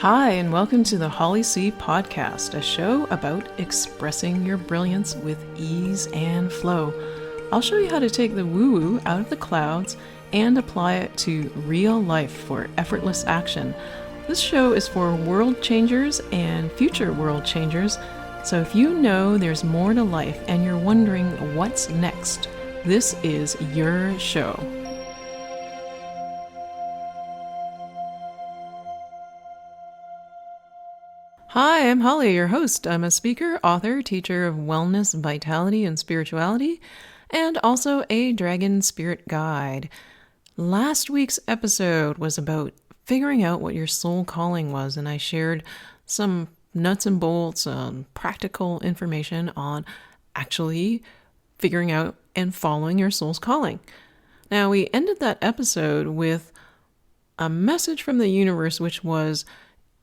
Hi, and welcome to the Holly C Podcast, a show about expressing your brilliance with ease and flow. I'll show you how to take the woo-woo out of the clouds and apply it to real life for effortless action. This show is for world changers and future world changers, so if you know there's more to life and you're wondering what's next, this is your show. Hi, I'm Holly, your host. I'm a speaker, author, teacher of wellness, vitality, and spirituality, and also a dragon spirit guide. Last week's episode was about figuring out what your soul calling was, and I shared some nuts and bolts, practical information on actually figuring out and following your soul's calling. Now, we ended that episode with a message from the universe, which was,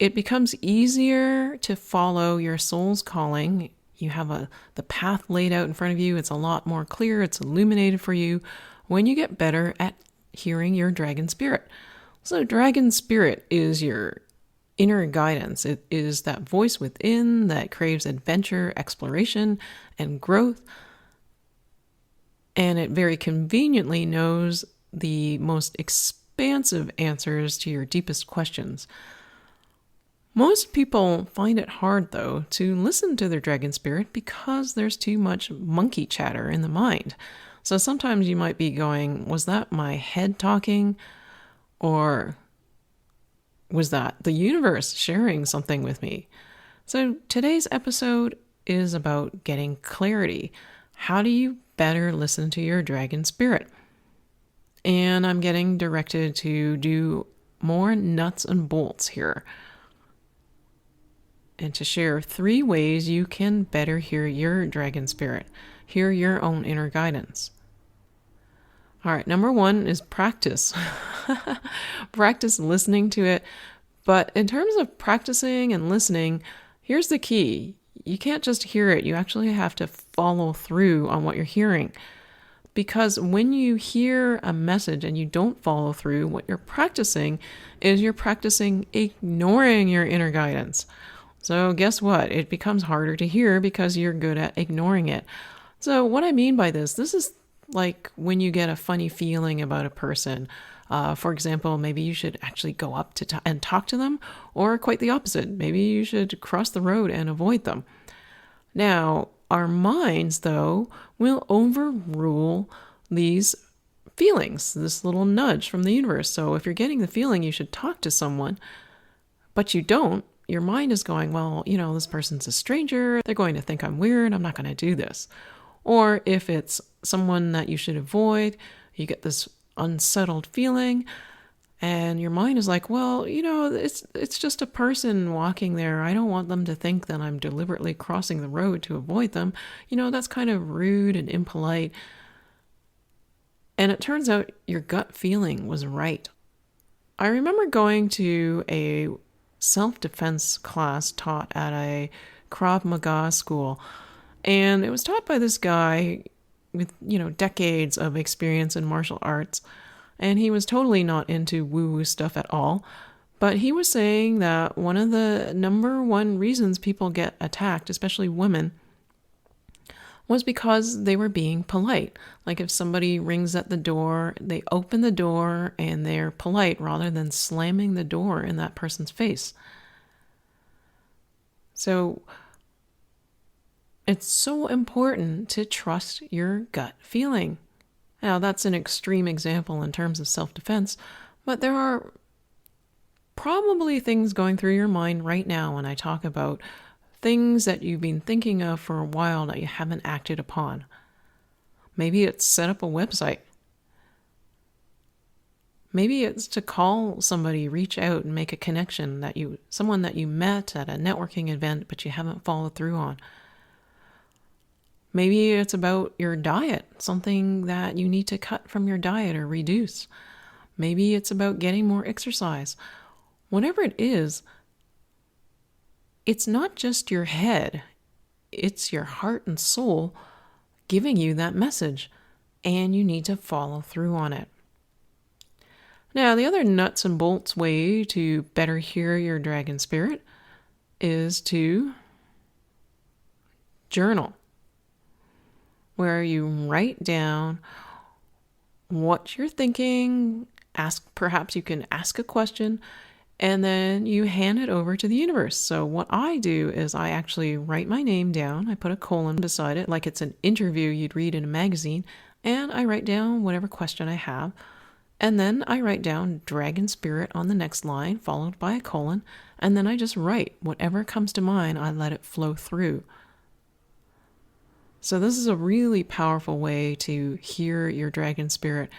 it becomes easier to follow your soul's calling. You have the path laid out in front of you. It's a lot more clear. It's illuminated for you when you get better at hearing your dragon spirit. So dragon spirit is your inner guidance. It is that voice within that craves adventure, exploration, and growth. And it very conveniently knows the most expansive answers to your deepest questions. Most people find it hard, though, to listen to their dragon spirit because there's too much monkey chatter in the mind. So sometimes you might be going, was that my head talking? Or was that the universe sharing something with me? So today's episode is about getting clarity. How do you better listen to your dragon spirit? And I'm getting directed to do more nuts and bolts here, and to share 3 ways you can better hear your dragon spirit, hear your own inner guidance. All right, number 1 is practice. Practice listening to it. But in terms of practicing and listening, here's the key. You can't just hear it. You actually have to follow through on what you're hearing. Because when you hear a message and you don't follow through, what you're practicing is you're practicing ignoring your inner guidance. So guess what? It becomes harder to hear because you're good at ignoring it. So what I mean by this is like when you get a funny feeling about a person. For example, maybe you should actually go up to and talk to them, or quite the opposite. Maybe you should cross the road and avoid them. Now, our minds, though, will overrule these feelings, this little nudge from the universe. So if you're getting the feeling you should talk to someone, but you don't, your mind is going, well, this person's a stranger. They're going to think I'm weird. I'm not going to do this. Or if it's someone that you should avoid, you get this unsettled feeling and your mind is like, well, it's just a person walking there. I don't want them to think that I'm deliberately crossing the road to avoid them. That's kind of rude and impolite. And it turns out your gut feeling was right. I remember going to a self-defense class taught at a Krav Maga school, and it was taught by this guy with decades of experience in martial arts, and he was totally not into woo-woo stuff at all. But he was saying that one of the number 1 reasons people get attacked, especially women, was because they were being polite. Like if somebody rings at the door, they open the door and they're polite rather than slamming the door in that person's face. So it's so important to trust your gut feeling. Now, that's an extreme example in terms of self-defense, but there are probably things going through your mind right now when I talk about things that you've been thinking of for a while that you haven't acted upon. Maybe it's set up a website. Maybe it's to call somebody, reach out and make a connection someone that you met at a networking event but you haven't followed through on. Maybe it's about your diet, something that you need to cut from your diet or reduce. Maybe it's about getting more exercise. Whatever it is, it's not just your head, it's your heart and soul giving you that message, and you need to follow through on it. Now, the other nuts and bolts way to better hear your dragon spirit is to journal, where you write down what you're thinking. Perhaps you can ask a question, and then you hand it over to the universe. So what I do is I actually write my name down. I put a colon beside it like it's an interview you'd read in a magazine, and I write down whatever question I have. And then I write down dragon spirit on the next line, followed by a colon, and then I just write whatever comes to mind. I let it flow through. So this is a really powerful way to hear your dragon spirit.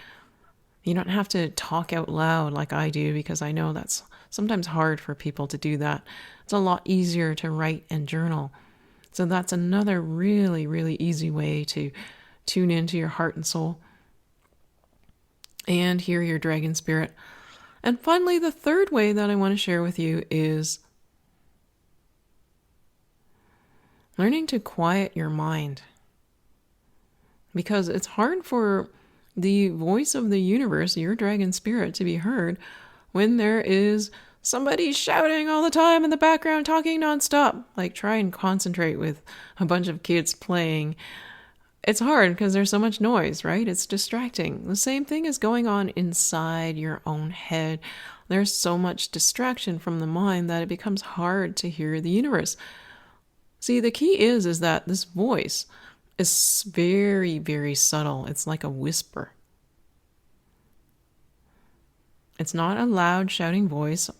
You don't have to talk out loud like I do, because I know that's sometimes hard for people to do that. It's a lot easier to write and journal. So that's another really, really easy way to tune into your heart and soul and hear your dragon spirit. And finally, the third way that I want to share with you is learning to quiet your mind. Because it's hard for the voice of the universe, your dragon spirit, to be heard when there is somebody shouting all the time in the background, talking nonstop. Like, try and concentrate with a bunch of kids playing. It's hard because there's so much noise, right? It's distracting. The same thing is going on inside your own head. There's so much distraction from the mind that it becomes hard to hear the universe. See, the key is that this voice is very, very subtle. It's like a whisper. It's not a loud shouting voice.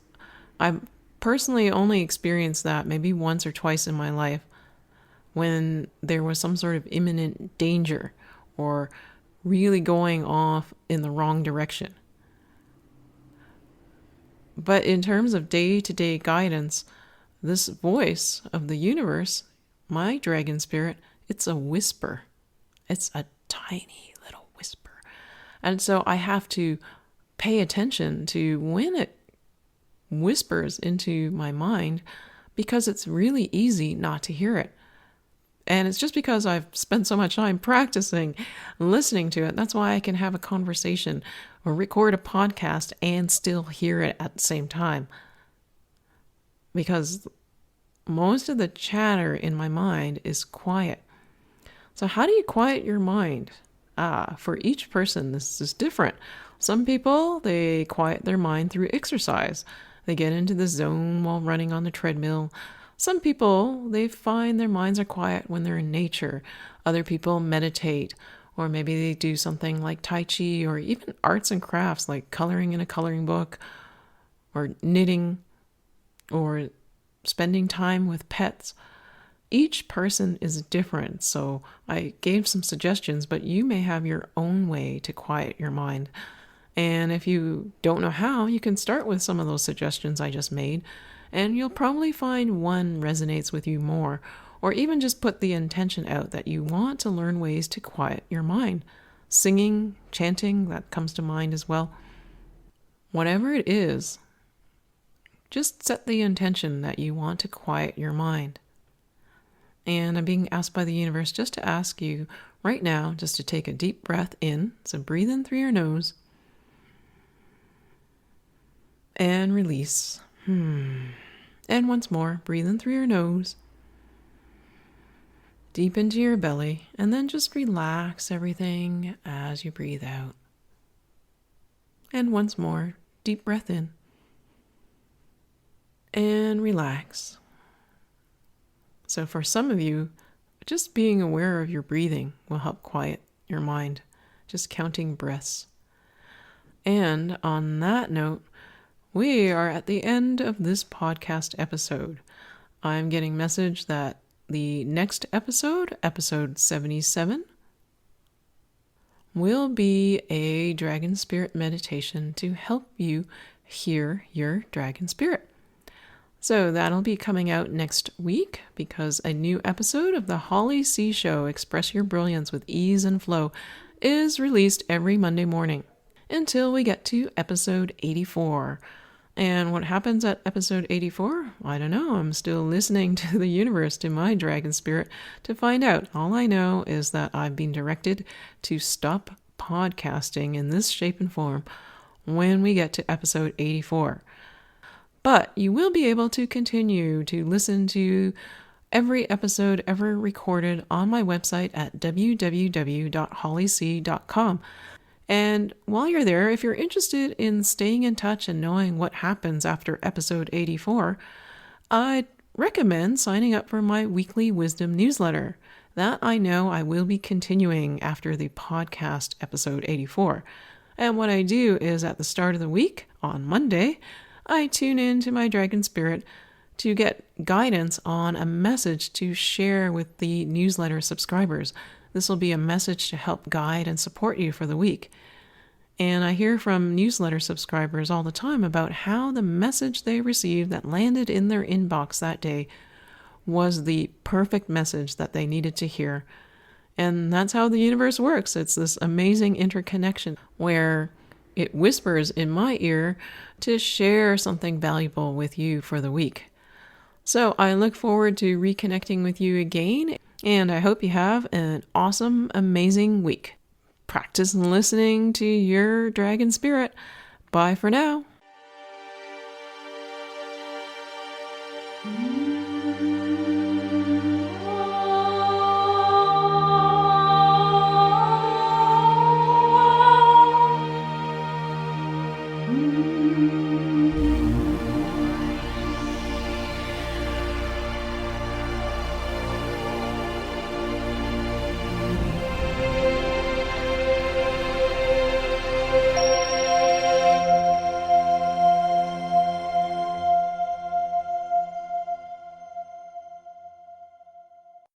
I've personally only experienced that maybe once or twice in my life, when there was some sort of imminent danger or really going off in the wrong direction. But in terms of day-to-day guidance, this voice of the universe, my dragon spirit, it's a whisper. It's a tiny little whisper. And so I have to pay attention to when it whispers into my mind, because it's really easy not to hear it. And it's just because I've spent so much time practicing listening to it. That's why I can have a conversation or record a podcast and still hear it at the same time. Because most of the chatter in my mind is quiet. So how do you quiet your mind? For each person, this is different. Some people, they quiet their mind through exercise. They get into the zone while running on the treadmill. Some people, they find their minds are quiet when they're in nature. Other people meditate, or maybe they do something like Tai Chi, or even arts and crafts like coloring in a coloring book, or knitting, or spending time with pets. Each person is different, so I gave some suggestions, but you may have your own way to quiet your mind. And if you don't know how, you can start with some of those suggestions I just made, and you'll probably find one resonates with you more, or even just put the intention out that you want to learn ways to quiet your mind. Singing, chanting, that comes to mind as well. Whatever it is, just set the intention that you want to quiet your mind. And I'm being asked by the universe just to ask you right now just to take a deep breath in. So breathe in through your nose and release. And once more, breathe in through your nose, deep into your belly, and then just relax everything as you breathe out. And once more, deep breath in and relax. So for some of you, just being aware of your breathing will help quiet your mind, just counting breaths. And on that note, we are at the end of this podcast episode. I'm getting message that the next episode, episode 77, will be a dragon spirit meditation to help you hear your dragon spirit. So that'll be coming out next week, because a new episode of the Holly C Show, Express Your Brilliance with Ease and Flow, is released every Monday morning until we get to episode 84. And what happens at episode 84? I don't know. I'm still listening to the universe, to my dragon spirit, to find out. All I know is that I've been directed to stop podcasting in this shape and form when we get to episode 84. But you will be able to continue to listen to every episode ever recorded on my website at www.hollyc.com. And while you're there, if you're interested in staying in touch and knowing what happens after episode 84, I'd recommend signing up for my weekly wisdom newsletter. That I know I will be continuing after the podcast episode 84. And what I do is at the start of the week, on Monday, I tune into my dragon spirit to get guidance on a message to share with the newsletter subscribers. This will be a message to help guide and support you for the week. And I hear from newsletter subscribers all the time about how the message they received that landed in their inbox that day was the perfect message that they needed to hear. And that's how the universe works. It's this amazing interconnection where it whispers in my ear to share something valuable with you for the week. So I look forward to reconnecting with you again, and I hope you have an awesome, amazing week. Practice listening to your dragon spirit. Bye for now.